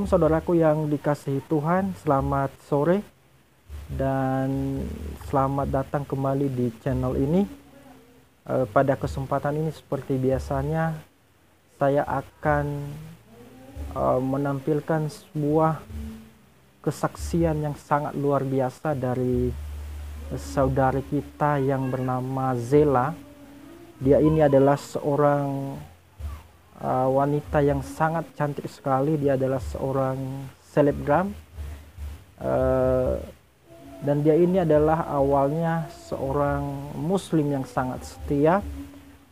Shalom saudaraku yang dikasihi Tuhan, selamat sore dan selamat datang kembali di channel ini. Pada kesempatan ini seperti biasanya saya akan menampilkan sebuah kesaksian yang sangat luar biasa dari saudari kita yang bernama Zela. Dia ini adalah seorang wanita yang sangat cantik sekali. Dia adalah seorang selebgram dan dia ini adalah awalnya seorang muslim yang sangat setia,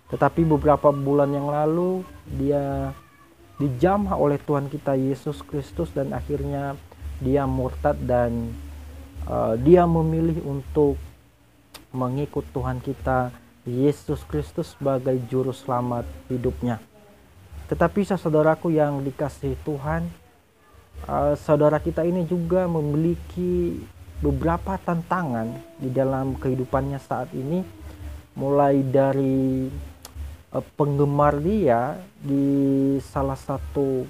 tetapi beberapa bulan yang lalu dia dijamah oleh Tuhan kita Yesus Kristus dan akhirnya dia murtad dan dia memilih untuk mengikut Tuhan kita Yesus Kristus sebagai juru selamat hidupnya. Tetapi saudaraku yang dikasihi Tuhan, saudara kita ini juga memiliki beberapa tantangan di dalam kehidupannya saat ini, mulai dari penggemar dia di salah satu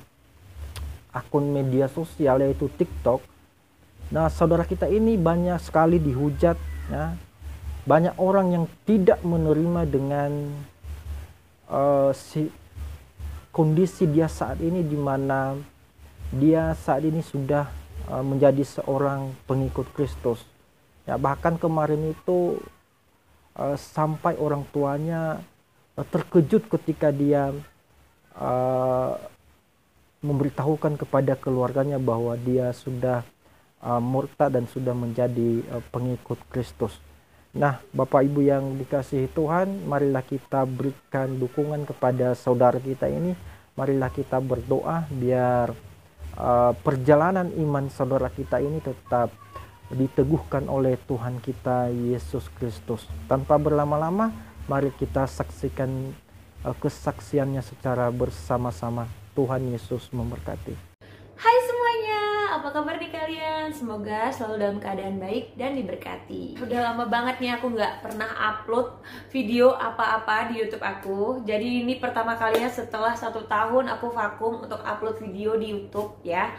akun media sosial yaitu TikTok. Nah, saudara kita ini banyak sekali dihujat, ya. Banyak orang yang tidak menerima dengan kondisi dia saat ini, di mana dia saat ini sudah menjadi seorang pengikut Kristus. Ya, bahkan kemarin itu sampai orang tuanya terkejut ketika dia memberitahukan kepada keluarganya bahwa dia sudah murtad dan sudah menjadi pengikut Kristus. Nah, Bapak Ibu yang dikasihi Tuhan, marilah kita berikan dukungan kepada saudara kita ini. Marilah kita berdoa biar perjalanan iman saudara kita ini tetap diteguhkan oleh Tuhan kita Yesus Kristus. Tanpa berlama-lama, mari kita saksikan kesaksiannya secara bersama-sama. Tuhan Yesus memberkati. Hai semuanya, apa kabar nih kalian? Semoga selalu dalam keadaan baik dan diberkati. Udah lama banget nih aku nggak pernah upload video apa-apa di YouTube aku. Jadi ini pertama kalinya setelah 1 tahun aku vakum untuk upload video di YouTube ya.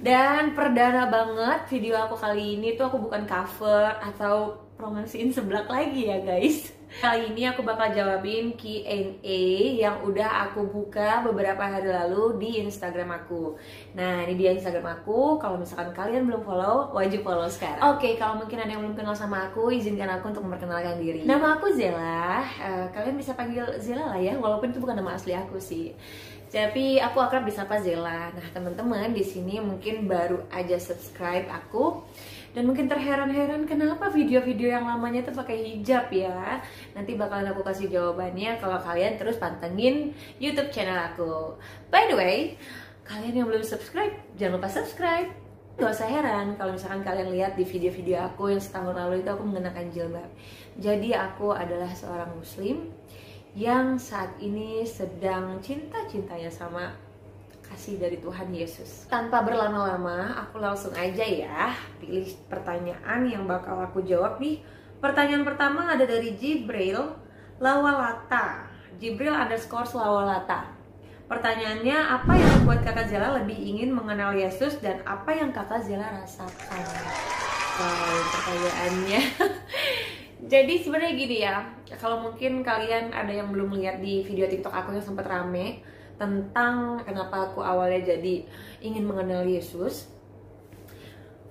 Dan perdana banget video aku kali ini tuh aku bukan cover atau promosiin seblak lagi ya guys. Kali ini aku bakal jawabin Q&A yang udah aku buka beberapa hari lalu di Instagram aku. Nah, ini dia Instagram aku. Kalau misalkan kalian belum follow, wajib follow sekarang. Oke, kalau mungkin ada yang belum kenal sama aku, izinkan aku untuk memperkenalkan diri. Nama aku Zela. Kalian bisa panggil Zela lah ya, walaupun itu bukan nama asli aku sih. Tapi aku akrab disapa Zela. Nah, teman-teman di sini mungkin baru aja subscribe aku dan mungkin terheran-heran kenapa video-video yang lamanya itu pakai hijab ya. Nanti bakalan aku kasih jawabannya kalau kalian terus pantengin YouTube channel aku. By the way, kalian yang belum subscribe, jangan lupa subscribe. Gak usah heran kalau misalkan kalian lihat di video-video aku yang setahun lalu itu aku mengenakan jilbab. Jadi aku adalah seorang muslim yang saat ini sedang cinta-cintanya sama kasih dari Tuhan Yesus. Tanpa berlama-lama, aku langsung aja ya pilih pertanyaan yang bakal aku jawab nih. Pertanyaan pertama ada dari Jibril Lawalata. Jibril _Lawalata. Pertanyaannya, apa yang membuat kakak Zela lebih ingin mengenal Yesus dan apa yang kakak Zela rasakan? Wow, pertanyaannya. Jadi sebenarnya gini ya, kalau mungkin kalian ada yang belum lihat di video TikTok aku yang sempat rame tentang kenapa aku awalnya jadi ingin mengenal Yesus.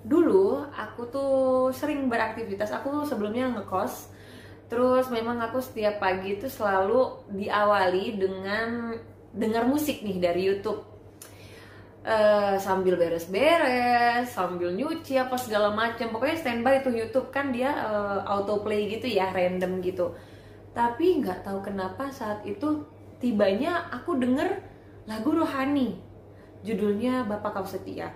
Dulu aku tuh sering beraktivitas, aku sebelumnya ngekos. Terus memang aku setiap pagi itu selalu diawali dengan dengar musik nih dari YouTube. Sambil beres-beres, sambil nyuci apa segala macam. Pokoknya standby itu YouTube kan dia autoplay gitu ya, random gitu. Tapi nggak tahu kenapa saat itu tibanya aku denger lagu rohani, judulnya Bapa Kau Setia.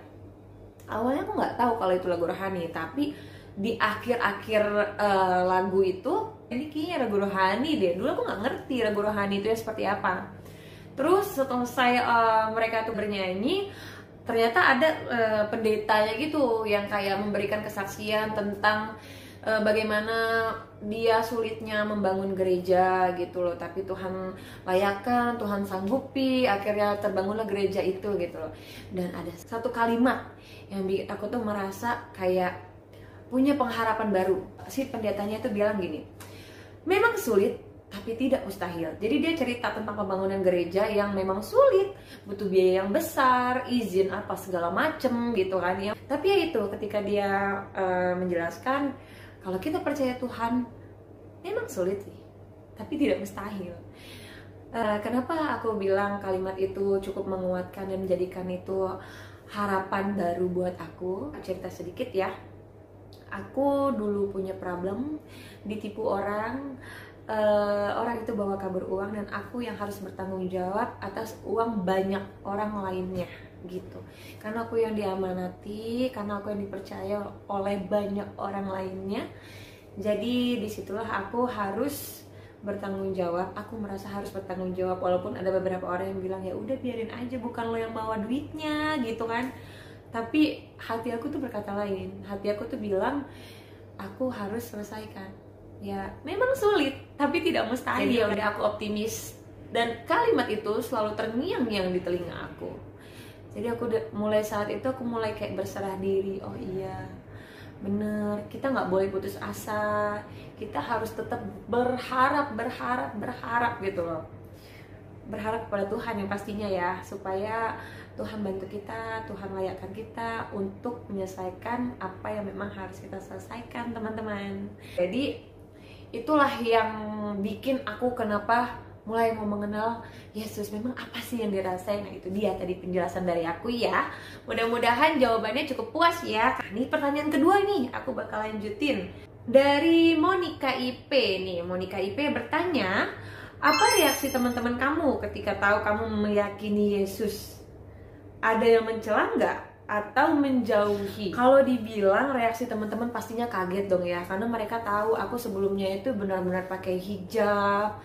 Awalnya aku nggak tahu kalau itu lagu rohani, tapi di akhir-akhir lagu itu ini kayaknya lagu rohani deh. Dulu aku nggak ngerti lagu rohani itu ya seperti apa. Terus setelah mereka tuh bernyanyi, ternyata ada pendetanya gitu yang kayak memberikan kesaksian tentang bagaimana dia sulitnya membangun gereja gitu loh, tapi Tuhan layakkan, Tuhan sanggupi, akhirnya terbangunlah gereja itu gitu loh. Dan ada satu kalimat yang bikin aku tuh merasa kayak punya pengharapan baru. Si pendetanya itu bilang gini, memang sulit tapi tidak mustahil. Jadi dia cerita tentang pembangunan gereja yang memang sulit, butuh biaya yang besar, izin apa segala macem gitu kan ya. Tapi ya itu, ketika dia menjelaskan kalau kita percaya Tuhan, memang sulit sih, tapi tidak mustahil. Kenapa aku bilang kalimat itu cukup menguatkan dan menjadikan itu harapan baru buat aku? Cerita sedikit ya. Aku dulu punya problem, ditipu orang. Orang itu bawa kabur uang dan aku yang harus bertanggung jawab atas uang banyak orang lainnya gitu. Karena aku yang diamanati, karena aku yang dipercaya oleh banyak orang lainnya. Jadi disitulah aku harus bertanggung jawab. Aku merasa harus bertanggung jawab walaupun ada beberapa orang yang bilang ya udah biarin aja, bukan lo yang bawa duitnya gitu kan. Tapi hati aku tuh berkata lain. Hati aku tuh bilang aku harus selesaikan. Ya memang sulit tapi tidak mustahil. Jadi udah aku optimis dan kalimat itu selalu terngiang-ngiang di telinga aku. Jadi aku mulai saat itu aku mulai kayak berserah diri. Oh iya bener, kita nggak boleh putus asa, kita harus tetap berharap gitu loh. Berharap kepada Tuhan yang pastinya ya, supaya Tuhan bantu kita, Tuhan layakkan kita untuk menyelesaikan apa yang memang harus kita selesaikan teman-teman. Jadi itulah yang bikin aku kenapa mulai mau mengenal Yesus. Memang apa sih yang dirasain? Nah itu dia tadi penjelasan dari aku ya. Mudah-mudahan jawabannya cukup puas ya. Nah ini pertanyaan kedua nih, aku bakal lanjutin. Dari Monica IP nih. Monica IP bertanya, apa reaksi teman-teman kamu ketika tahu kamu meyakini Yesus? Ada yang mencela nggak? Atau menjauhi? Kalau dibilang reaksi teman-teman pastinya kaget dong ya, karena mereka tahu aku sebelumnya itu benar-benar pakai hijab.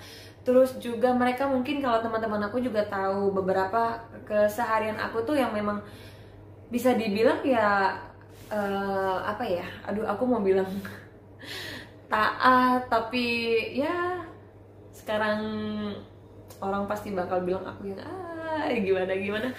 Terus juga mereka mungkin kalau teman-teman aku juga tahu beberapa keseharian aku tuh yang memang bisa dibilang ya apa ya, aduh aku mau bilang taat, tapi ya sekarang orang pasti bakal bilang aku yang gimana.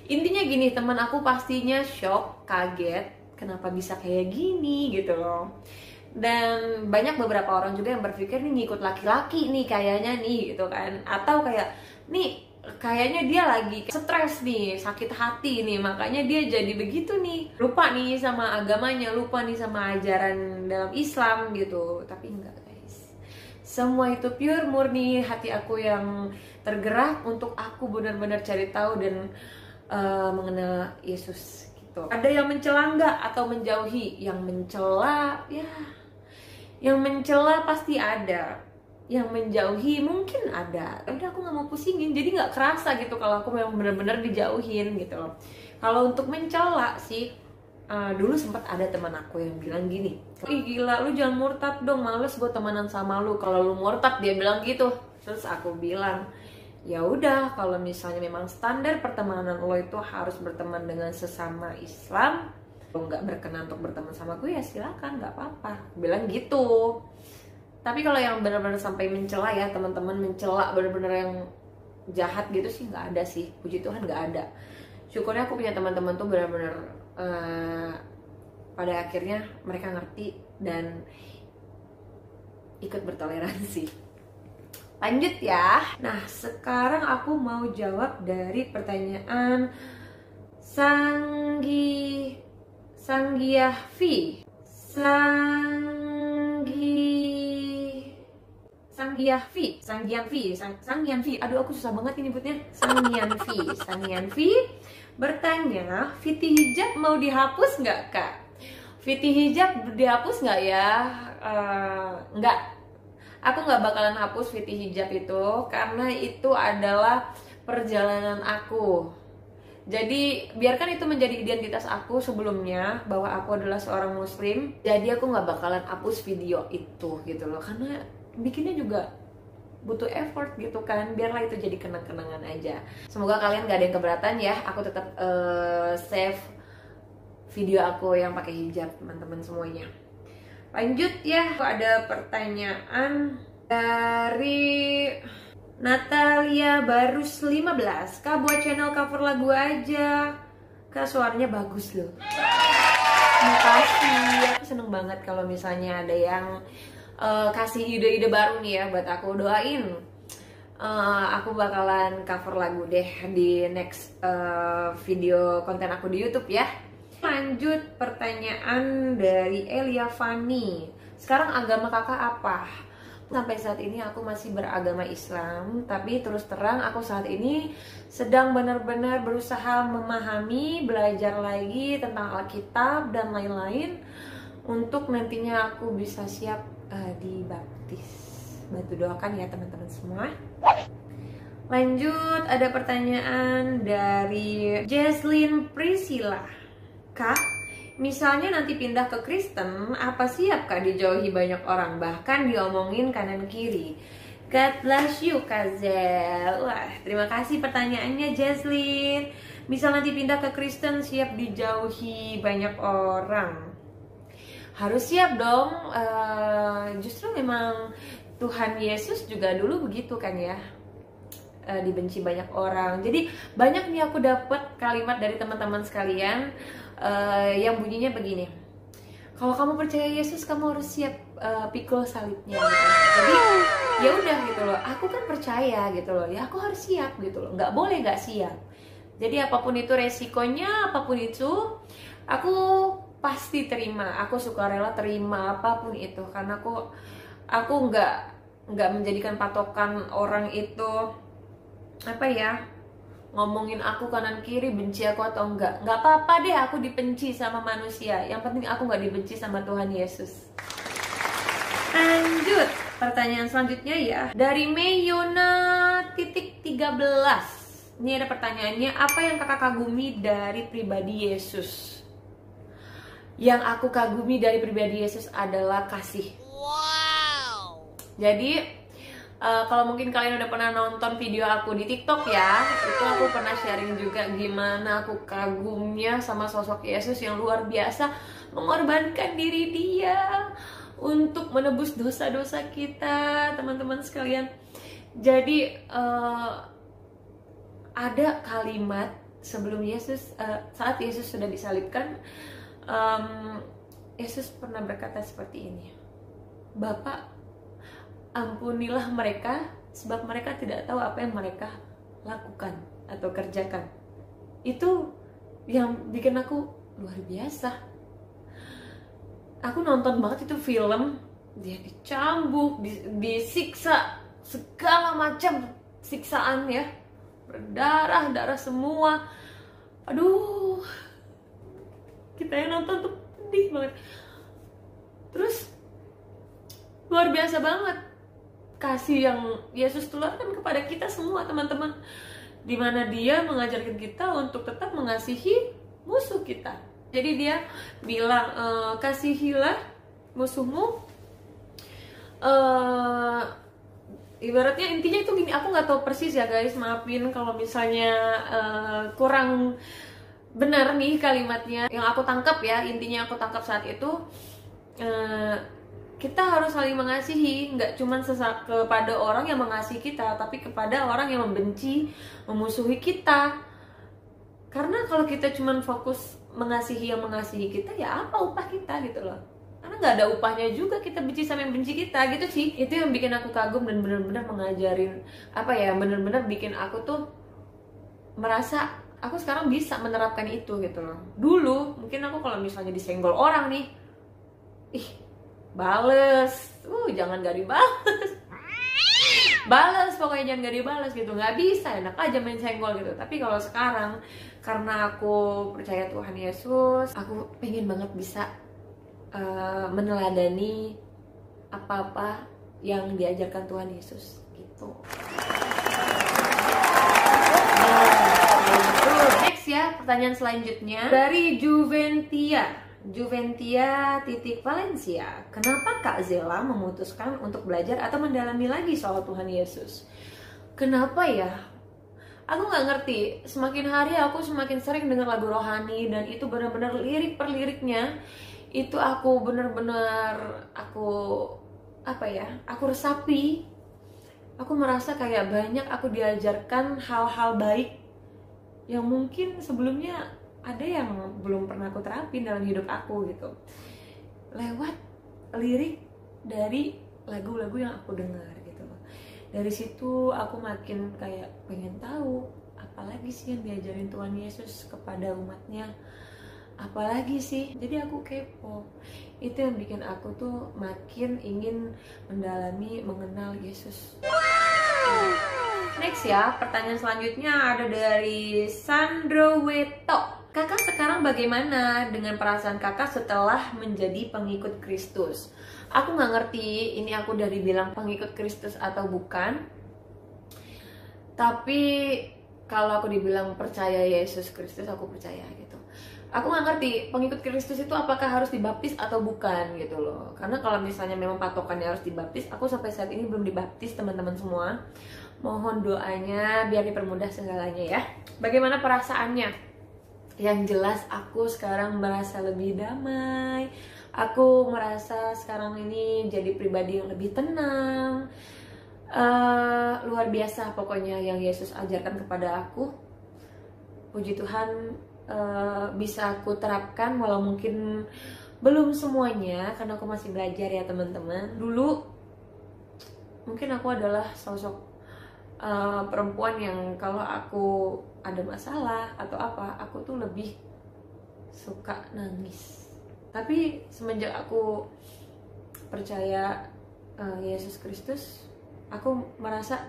Intinya gini, teman aku pastinya shock, kaget, kenapa bisa kayak gini gitu loh. Dan banyak beberapa orang juga yang berpikir nih ngikut laki-laki nih kayaknya nih gitu kan. Atau kayak nih kayaknya dia lagi stres nih, sakit hati nih, makanya dia jadi begitu nih. Lupa nih sama agamanya, lupa nih sama ajaran dalam Islam gitu. Tapi enggak guys, semua itu pure murni hati aku yang tergerak untuk aku benar-benar cari tahu dan mengenal Yesus gitu. Ada yang mencela nggak atau menjauhi? Yang mencela ya, yang mencela pasti ada, yang menjauhi mungkin ada. Udah aku nggak mau pusingin, jadi nggak kerasa gitu kalau aku memang benar-benar dijauhin gitu loh. Kalau untuk mencela sih, dulu sempat ada teman aku yang bilang gini, ih gila lu jangan murtad dong, males gue temenan sama lu kalau lu murtad, dia bilang gitu. Terus aku bilang, ya udah kalau misalnya memang standar pertemanan lo itu harus berteman dengan sesama Islam, lo nggak berkenan untuk berteman sama gue ya silakan, nggak apa-apa, bilang gitu. Tapi kalau yang benar-benar sampai mencela ya teman-teman, mencela benar-benar yang jahat gitu sih nggak ada sih, puji Tuhan nggak ada. Syukurnya aku punya teman-teman tuh benar-benar pada akhirnya mereka ngerti dan ikut bertoleransi. Lanjut ya. Nah sekarang aku mau jawab dari pertanyaan Sanggiahvi. Aduh aku susah banget ini nyebutnya. Sanggianvi bertanya, Fiti hijab mau dihapus nggak kak? Fiti hijab dihapus nggak ya? Nggak. Aku nggak bakalan hapus Fiti hijab itu karena itu adalah perjalanan aku. Jadi biarkan itu menjadi identitas aku sebelumnya, bahwa aku adalah seorang muslim. Jadi aku nggak bakalan hapus video itu gitu loh, karena bikinnya juga butuh effort gitu kan. Biarlah itu jadi kenang-kenangan aja. Semoga kalian gak ada yang keberatan ya, aku tetap save video aku yang pakai hijab teman-teman semuanya. Lanjut ya, ada pertanyaan dari Natalia Barus 15. Kak, buat channel cover lagu aja. Kak, suaranya bagus loh. Makasih, aku seneng banget kalau misalnya ada yang kasih ide-ide baru nih ya buat aku. Doain aku bakalan cover lagu deh di next video konten aku di YouTube ya. Lanjut pertanyaan dari Elia Fani. Sekarang agama kakak apa? Sampai saat ini aku masih beragama Islam, tapi terus terang aku saat ini sedang benar-benar berusaha memahami, belajar lagi tentang Alkitab dan lain-lain untuk nantinya aku bisa siap dibaptis. Bantu doakan ya teman-teman semua. Lanjut, ada pertanyaan dari Jesslyn Priscilla. Kak, misalnya nanti pindah ke Kristen, apa siap Kak dijauhi banyak orang, bahkan diomongin kanan kiri? God bless you Kak Zel. Wah, terima kasih pertanyaannya Jesslyn. Misal nanti pindah ke Kristen, siap dijauhi banyak orang? Harus siap dong. Justru memang Tuhan Yesus juga dulu begitu kan ya, dibenci banyak orang. Jadi banyak nih aku dapat kalimat dari teman-teman sekalian yang bunyinya begini: kalau kamu percaya Yesus, kamu harus siap pikul salibnya gitu. Jadi ya udah gitu loh, aku kan percaya gitu loh, ya aku harus siap gitu loh, nggak boleh nggak siap. Jadi apapun itu resikonya, apapun itu aku pasti terima, aku suka rela terima apapun itu, karena aku nggak menjadikan patokan orang itu apa ya, ngomongin aku kanan kiri, benci aku atau enggak apa-apa deh aku dibenci sama manusia, yang penting aku nggak dibenci sama Tuhan Yesus. Lanjut pertanyaan selanjutnya ya, dari Mayona.13. Ini ada pertanyaannya, apa yang kakak kagumi dari pribadi Yesus? Yang aku kagumi dari pribadi Yesus adalah kasih. Wow. Jadi kalau mungkin kalian udah pernah nonton video aku di TikTok ya, itu aku pernah sharing juga gimana aku kagumnya sama sosok Yesus yang luar biasa, mengorbankan diri dia untuk menebus dosa-dosa kita, teman-teman sekalian. Jadi ada kalimat sebelum Yesus, saat Yesus sudah disalibkan, Yesus pernah berkata seperti ini: Bapak, ampunilah mereka, sebab mereka tidak tahu apa yang mereka lakukan atau kerjakan. Itu yang bikin aku luar biasa. Aku nonton banget itu film, dia dicambuk, disiksa, segala macam siksaan ya, berdarah-darah semua. Aduh, kita yang nonton tuh pedih banget. Terus luar biasa banget kasih yang Yesus tularkan kepada kita semua, teman-teman, dimana dia mengajarkan kita untuk tetap mengasihi musuh kita. Jadi dia bilang, kasihilah musuhmu. Ibaratnya intinya itu gini, aku nggak tahu persis ya guys, maafin kalau misalnya kurang benar nih kalimatnya. Yang aku tangkap ya, intinya aku tangkap saat itu, kita harus saling mengasihi, nggak cuma kepada orang yang mengasihi kita, tapi kepada orang yang membenci, memusuhi kita. Karena kalau kita cuma fokus mengasihi yang mengasihi kita, ya apa upah kita gitu loh. Karena nggak ada upahnya juga kita benci sama yang benci kita gitu sih. Itu yang bikin aku kagum dan benar-benar mengajarin apa ya, benar-benar bikin aku tuh merasa aku sekarang bisa menerapkan itu gitu loh. Dulu mungkin aku kalau misalnya disenggol orang nih, bales, jangan gak dibales, bales pokoknya, jangan gak dibales gitu, nggak bisa, enak aja main senggol gitu. Tapi kalau sekarang karena aku percaya Tuhan Yesus, aku pengen banget bisa meneladani apa-apa yang diajarkan Tuhan Yesus gitu. Next ya, pertanyaan selanjutnya dari Juventia titik Valencia. Kenapa Kak Zela memutuskan untuk belajar atau mendalami lagi soal Tuhan Yesus? Kenapa ya? Aku nggak ngerti. Semakin hari aku semakin sering dengar lagu rohani, dan itu benar-benar lirik per liriknya itu aku bener-bener aku resapi. Aku merasa kayak banyak aku diajarkan hal-hal baik yang mungkin sebelumnya ada yang belum pernah aku terapin dalam hidup aku gitu, lewat lirik dari lagu-lagu yang aku dengar gitu. Dari situ aku makin kayak pengen tahu apalagi sih yang diajarin Tuhan Yesus kepada umatnya, apalagi sih. Jadi aku kepo. Itu yang bikin aku tuh makin ingin mendalami, mengenal Yesus. Next ya, pertanyaan selanjutnya ada dari Sandro Weto. Kakak sekarang bagaimana dengan perasaan kakak setelah menjadi pengikut Kristus? Aku nggak ngerti ini aku udah dibilang pengikut Kristus atau bukan. Tapi kalau aku dibilang percaya Yesus Kristus, aku percaya gitu. Aku nggak ngerti pengikut Kristus itu apakah harus dibaptis atau bukan gitu loh. Karena kalau misalnya memang patokannya harus dibaptis, aku sampai saat ini belum dibaptis teman-teman semua. Mohon doanya biar dipermudah segalanya ya. Bagaimana perasaannya? Yang jelas aku sekarang merasa lebih damai. Aku merasa sekarang ini jadi pribadi yang lebih tenang. Luar biasa pokoknya yang Yesus ajarkan kepada aku. Puji Tuhan bisa aku terapkan walau mungkin belum semuanya karena aku masih belajar ya teman-teman. Dulu mungkin aku adalah sosok perempuan yang kalau aku ada masalah atau apa, aku tuh lebih suka nangis. Tapi semenjak aku percaya Yesus Kristus, aku merasa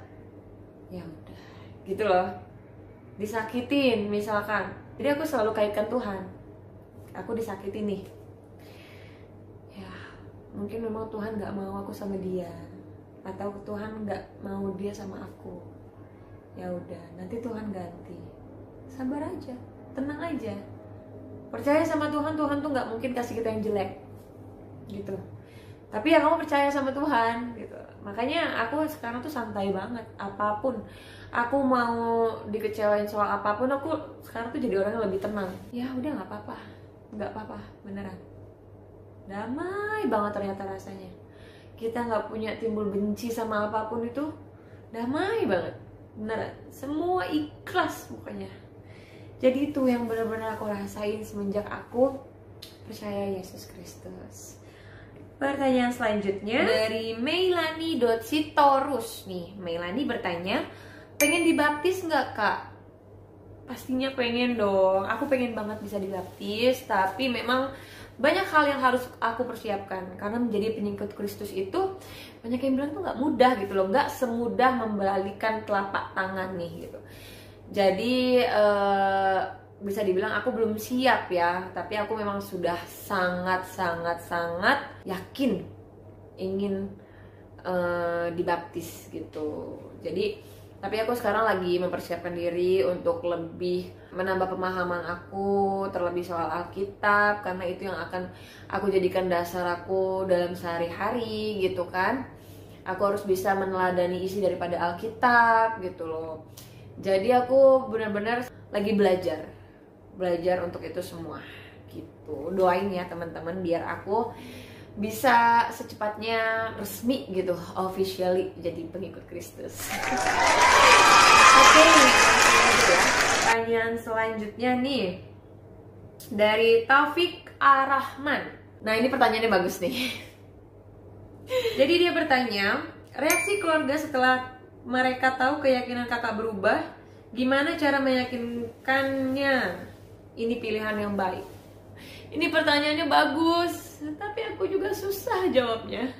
ya udah gitu loh. Disakitin misalkan, jadi aku selalu kaitkan Tuhan. Aku disakitin nih, ya mungkin memang Tuhan nggak mau aku sama dia, atau Tuhan nggak mau dia sama aku. Ya udah, nanti Tuhan ganti. Sabar aja, tenang aja. Percaya sama Tuhan, Tuhan tuh nggak mungkin kasih kita yang jelek, gitu. Tapi ya kamu percaya sama Tuhan, gitu. Makanya aku sekarang tuh santai banget. Apapun, aku mau dikecewain soal apapun, aku sekarang tuh jadi orang yang lebih tenang. Ya udah nggak apa-apa, beneran. Damai banget ternyata rasanya. Kita nggak punya timbul benci sama apapun itu, damai banget, beneran. Semua ikhlas pokoknya. Jadi itu yang benar-benar aku rasain semenjak aku percaya Yesus Kristus. Pertanyaan selanjutnya dari Meilani.sitorus nih. Meilani bertanya, pengen dibaptis nggak kak? Pastinya pengen dong. Aku pengen banget bisa dibaptis, tapi memang banyak hal yang harus aku persiapkan. Karena menjadi pengikut Kristus itu banyak yang bilang tuh nggak mudah gitu loh. Nggak semudah membalikan telapak tangan nih gitu. Jadi bisa dibilang aku belum siap ya. Tapi aku memang sudah sangat yakin ingin dibaptis gitu. Jadi tapi aku sekarang lagi mempersiapkan diri untuk lebih menambah pemahaman aku terlebih soal Alkitab, karena itu yang akan aku jadikan dasar aku dalam sehari-hari gitu kan. Aku harus bisa meneladani isi daripada Alkitab gitu loh. Jadi aku benar-benar lagi belajar untuk itu semua gitu. Doain ya teman-teman biar aku bisa secepatnya resmi gitu, officially jadi pengikut Kristus. Oke, pertanyaan selanjutnya nih dari Taufik Arahman. Nah ini pertanyaannya bagus nih. Jadi dia bertanya, reaksi keluarga setelah mereka tahu keyakinan kakak berubah, gimana cara meyakinkannya ini pilihan yang baik? Ini pertanyaannya bagus, tapi aku juga susah jawabnya.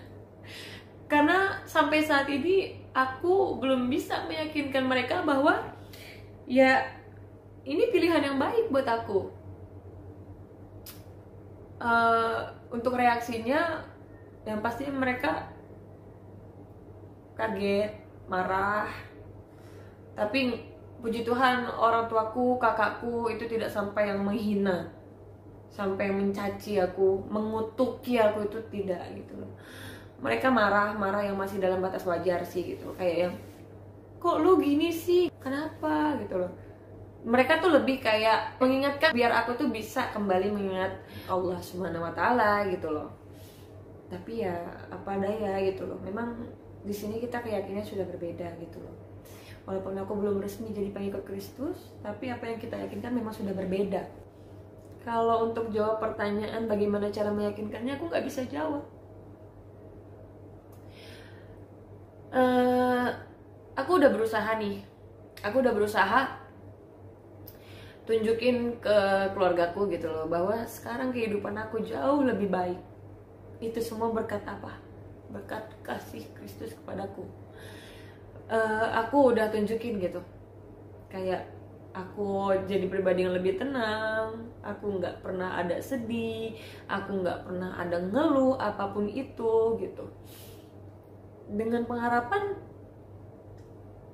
Karena sampai saat ini aku belum bisa meyakinkan mereka bahwa ya ini pilihan yang baik buat aku. Untuk reaksinya yang pastinya mereka kaget, marah. Tapi puji Tuhan orang tuaku, kakakku itu tidak sampai yang menghina, sampai mencaci aku, mengutuki aku, itu tidak gitu loh. Mereka marah yang masih dalam batas wajar sih gitu. Kayak yang, kok lu gini sih? Kenapa gitu loh. Mereka tuh lebih kayak mengingatkan biar aku tuh bisa kembali mengingat Allah Subhanahu wa taala gitu loh. Tapi ya apa daya gitu loh. Memang di sini kita keyakinan sudah berbeda gitu loh. Walaupun aku belum resmi jadi pengikut Kristus, tapi apa yang kita yakinkan memang sudah berbeda. Kalau untuk jawab pertanyaan bagaimana cara meyakinkannya, aku nggak bisa jawab. Aku udah berusaha nih. Aku udah berusaha tunjukin ke keluargaku gitu loh, bahwa sekarang kehidupan aku jauh lebih baik. Itu semua berkat apa? Berkat kasih Kristus kepadaku. Aku udah tunjukin gitu, kayak aku jadi pribadi yang lebih tenang, aku nggak pernah ada sedih, aku nggak pernah ada ngeluh apapun itu gitu, dengan pengharapan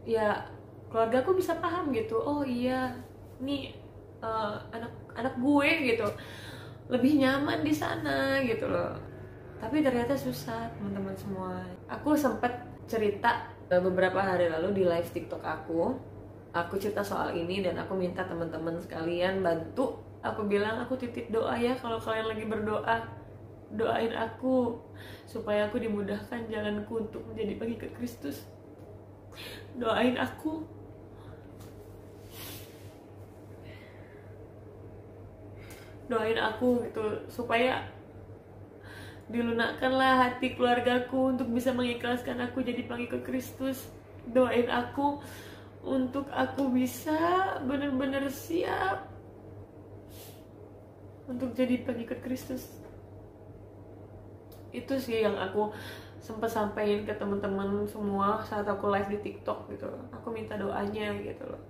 ya keluargaku bisa paham gitu, oh iya nih anak gue gitu lebih nyaman di sana gitu loh. Tapi ternyata susah teman-teman semua. Aku sempat cerita beberapa hari lalu di live TikTok aku cerita soal ini dan aku minta teman-teman sekalian bantu. Aku bilang aku titip doa ya, kalau kalian lagi berdoa, doain aku supaya aku dimudahkan jalanku untuk menjadi pengikut Kristus. Doain aku. Doain aku gitu supaya dilunakkanlah hati keluargaku untuk bisa mengikhlaskan aku jadi pengikut Kristus. Doain aku untuk aku bisa benar-benar siap untuk jadi pengikut Kristus. Itu sih yang aku sempat sampaikan ke teman-teman semua saat aku live di TikTok gitu. Aku minta doanya gitu loh.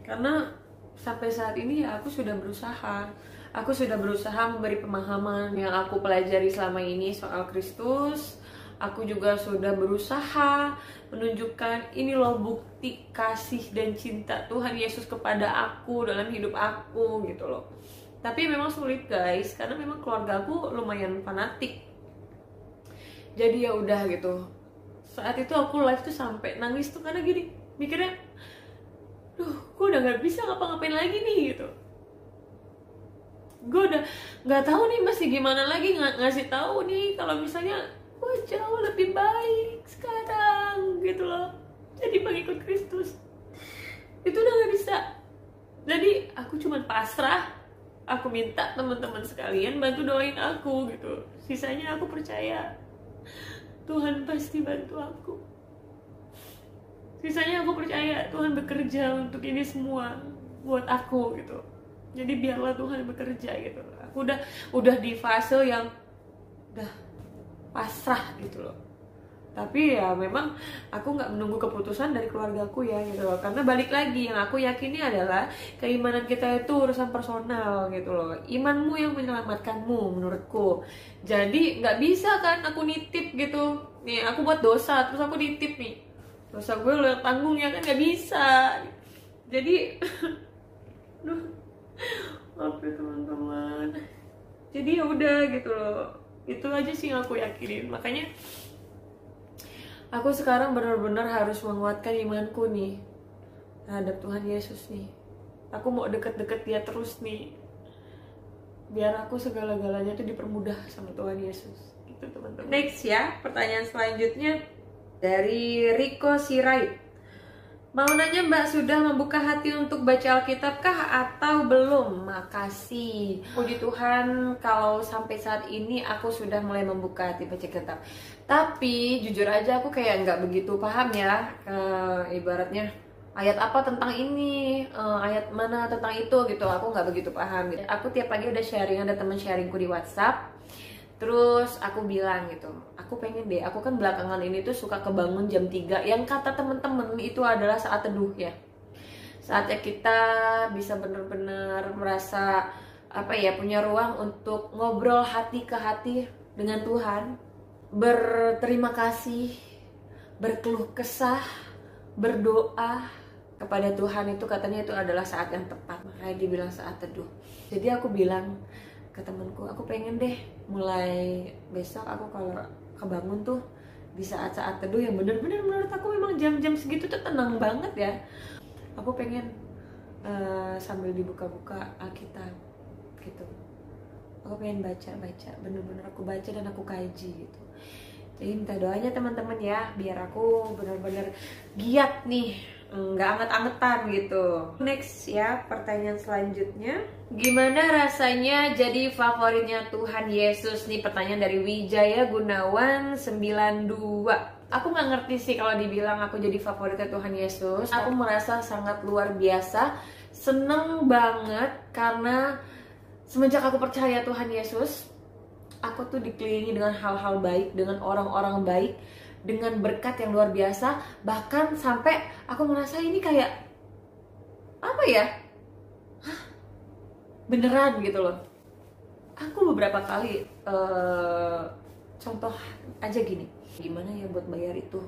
Karena sampai saat ini ya aku sudah berusaha. Aku sudah berusaha memberi pemahaman yang aku pelajari selama ini soal Kristus. Aku juga sudah berusaha menunjukkan ini loh bukti kasih dan cinta Tuhan Yesus kepada aku dalam hidup aku gitu loh. Tapi memang sulit guys, karena memang keluarga aku lumayan fanatik. Jadi ya udah gitu. Saat itu aku live tuh sampai nangis tuh karena gini, mikirnya, duh, gue udah nggak bisa ngapa-ngapain lagi nih gitu. Gue udah nggak tahu nih masih gimana lagi ngasih tahu nih kalau misalnya gue jauh lebih baik sekarang gitu loh, jadi pengikut Kristus. Itu udah nggak bisa. Jadi aku cuma pasrah. Aku minta teman-teman sekalian bantu doain aku gitu. Sisanya aku percaya Tuhan pasti bantu aku. Sisanya aku percaya Tuhan bekerja untuk ini semua buat aku gitu. Jadi biarlah Tuhan bekerja gitu. Aku udah di fase yang udah pasrah gitu loh. Tapi ya memang aku nggak menunggu keputusan dari keluargaku ya gitu loh. Karena balik lagi yang aku yakini adalah keimanan kita itu urusan personal gitu loh. Imanmu yang menyelamatkanmu menurutku. Jadi nggak bisa kan aku nitip gitu. Nih aku buat dosa terus aku nitip nih. Dosa gue lo yang tanggung ya kan, nggak bisa. Jadi maaf ya teman-teman. Jadi ya udah gitu loh. Itu aja sih yang aku yakinin. Makanya aku sekarang benar-benar harus menguatkan imanku nih terhadap Tuhan Yesus nih. Aku mau deket-deket dia terus nih, biar aku segala-galanya tuh dipermudah sama Tuhan Yesus. Gitu teman-teman. Next ya, pertanyaan selanjutnya dari Riko Sirait. Mau nanya Mbak, sudah membuka hati untuk baca Alkitab kah atau belum? Makasih. Puji Tuhan kalau sampai saat ini aku sudah mulai membuka hati baca Alkitab. Tapi jujur aja aku kayak nggak begitu paham ya, ibaratnya ayat apa tentang ini, ayat mana tentang itu gitu. Aku nggak begitu paham gitu. Aku tiap pagi udah sharing, ada teman sharingku di WhatsApp. Terus aku bilang gitu, aku pengen deh, aku kan belakangan ini tuh suka kebangun jam 3. Yang kata temen-temen itu adalah saat teduh ya. Saatnya kita bisa bener-bener merasa apa ya, punya ruang untuk ngobrol hati ke hati dengan Tuhan. Berterima kasih, berkeluh kesah, berdoa kepada Tuhan, itu katanya itu adalah saat yang tepat. Makanya dibilang saat teduh. Jadi aku bilang ke temenku, aku pengen deh mulai besok aku kalau kebangun tuh di saat-saat teduh yang bener-bener menurut aku memang jam-jam segitu tuh tenang banget ya. Aku pengen sambil dibuka-buka Alkitab gitu. Aku pengen baca, bener-bener aku baca dan aku kaji gitu. Jadi minta doanya teman-teman ya, biar aku bener-bener giat nih, nggak anget-angetan gitu. Next ya, pertanyaan selanjutnya, gimana rasanya jadi favoritnya Tuhan Yesus? Nih pertanyaan dari Wijaya Gunawan 92. Aku nggak ngerti sih kalau dibilang aku jadi favoritnya Tuhan Yesus. Aku merasa sangat luar biasa, seneng banget karena semenjak aku percaya Tuhan Yesus, aku tuh dikelilingi dengan hal-hal baik, dengan orang-orang baik, dengan berkat yang luar biasa. Bahkan sampai aku merasa ini kayak apa ya? Hah? Beneran gitu loh. Aku beberapa kali contoh aja gini, gimana ya buat bayar itu?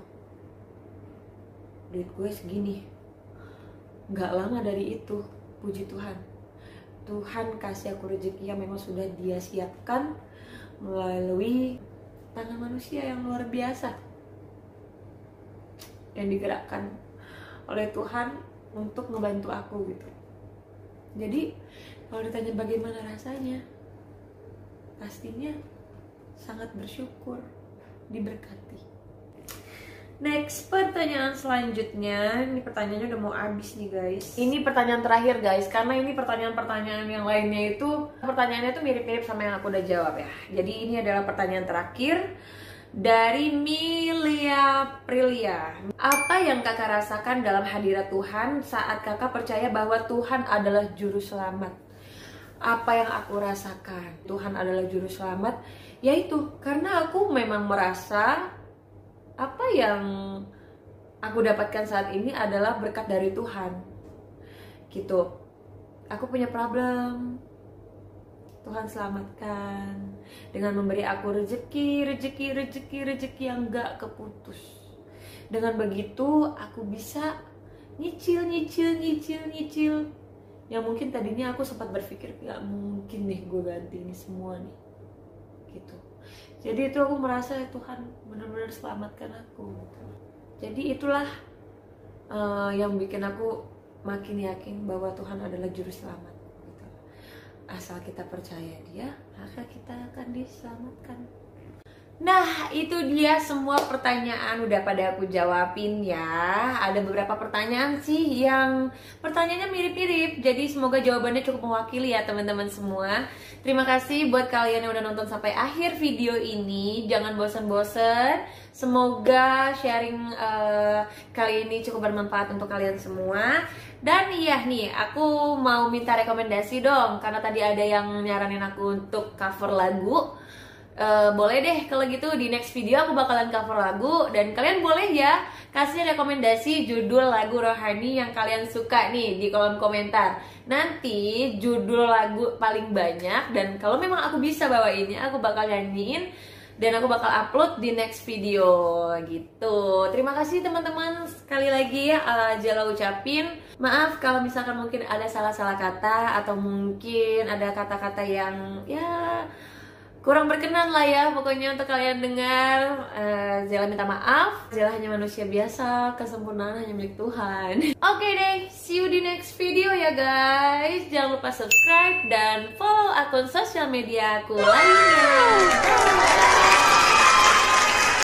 Duit gue segini. Gak lama dari itu, puji Tuhan, Tuhan kasih aku rezeki yang memang sudah Dia siapkan melalui tangan manusia yang luar biasa yang digerakkan oleh Tuhan untuk ngebantu aku gitu. Jadi kalau ditanya bagaimana rasanya, pastinya sangat bersyukur, diberkati. Next, pertanyaan selanjutnya. Ini pertanyaannya udah mau habis nih guys. Ini pertanyaan terakhir guys, karena ini pertanyaan-pertanyaan yang lainnya itu pertanyaannya tuh mirip-mirip sama yang aku udah jawab ya. Jadi ini adalah pertanyaan terakhir dari Milia Prilia. Apa yang kakak rasakan dalam hadirat Tuhan saat kakak percaya bahwa Tuhan adalah juru selamat? Apa yang aku rasakan? Tuhan adalah juru selamat, yaitu karena aku memang merasa apa yang aku dapatkan saat ini adalah berkat dari Tuhan gitu. Aku punya problem, Tuhan selamatkan dengan memberi aku rezeki yang gak keputus. Dengan begitu aku bisa nyicil yang mungkin tadinya aku sempat berpikir gak mungkin nih gue ganti ini semua nih gitu. Jadi itu aku merasa Tuhan benar-benar selamatkan aku gitu. Jadi itulah yang bikin aku makin yakin bahwa Tuhan adalah juru selamat gitu. Asal kita percaya Dia, maka kita akan diselamatkan. Nah, itu dia semua pertanyaan udah pada aku jawabin ya. Ada beberapa pertanyaan sih yang pertanyaannya mirip-mirip, jadi semoga jawabannya cukup mewakili ya teman-teman semua. Terima kasih buat kalian yang udah nonton sampai akhir video ini. Jangan bosan-bosan. Semoga sharing kali ini cukup bermanfaat untuk kalian semua. Dan iya nih, aku mau minta rekomendasi dong, karena tadi ada yang nyaranin aku untuk cover lagu. Boleh deh kalau gitu di next video aku bakalan cover lagu, dan kalian boleh ya kasih rekomendasi judul lagu rohani yang kalian suka nih di kolom komentar. Nanti judul lagu paling banyak, dan kalau memang aku bisa bawa ini, aku bakal nyanyiin dan aku bakal upload di next video gitu. Terima kasih teman-teman sekali lagi ya. Jala ucapin maaf kalau misalkan mungkin ada salah-salah kata, atau mungkin ada kata-kata yang ya kurang berkenan lah ya pokoknya untuk kalian dengar. Zela minta maaf. Zela hanya manusia biasa, kesempurnaan hanya milik Tuhan. Oke deh, see you di next video ya guys. Jangan lupa subscribe dan follow akun sosial media aku lainnya.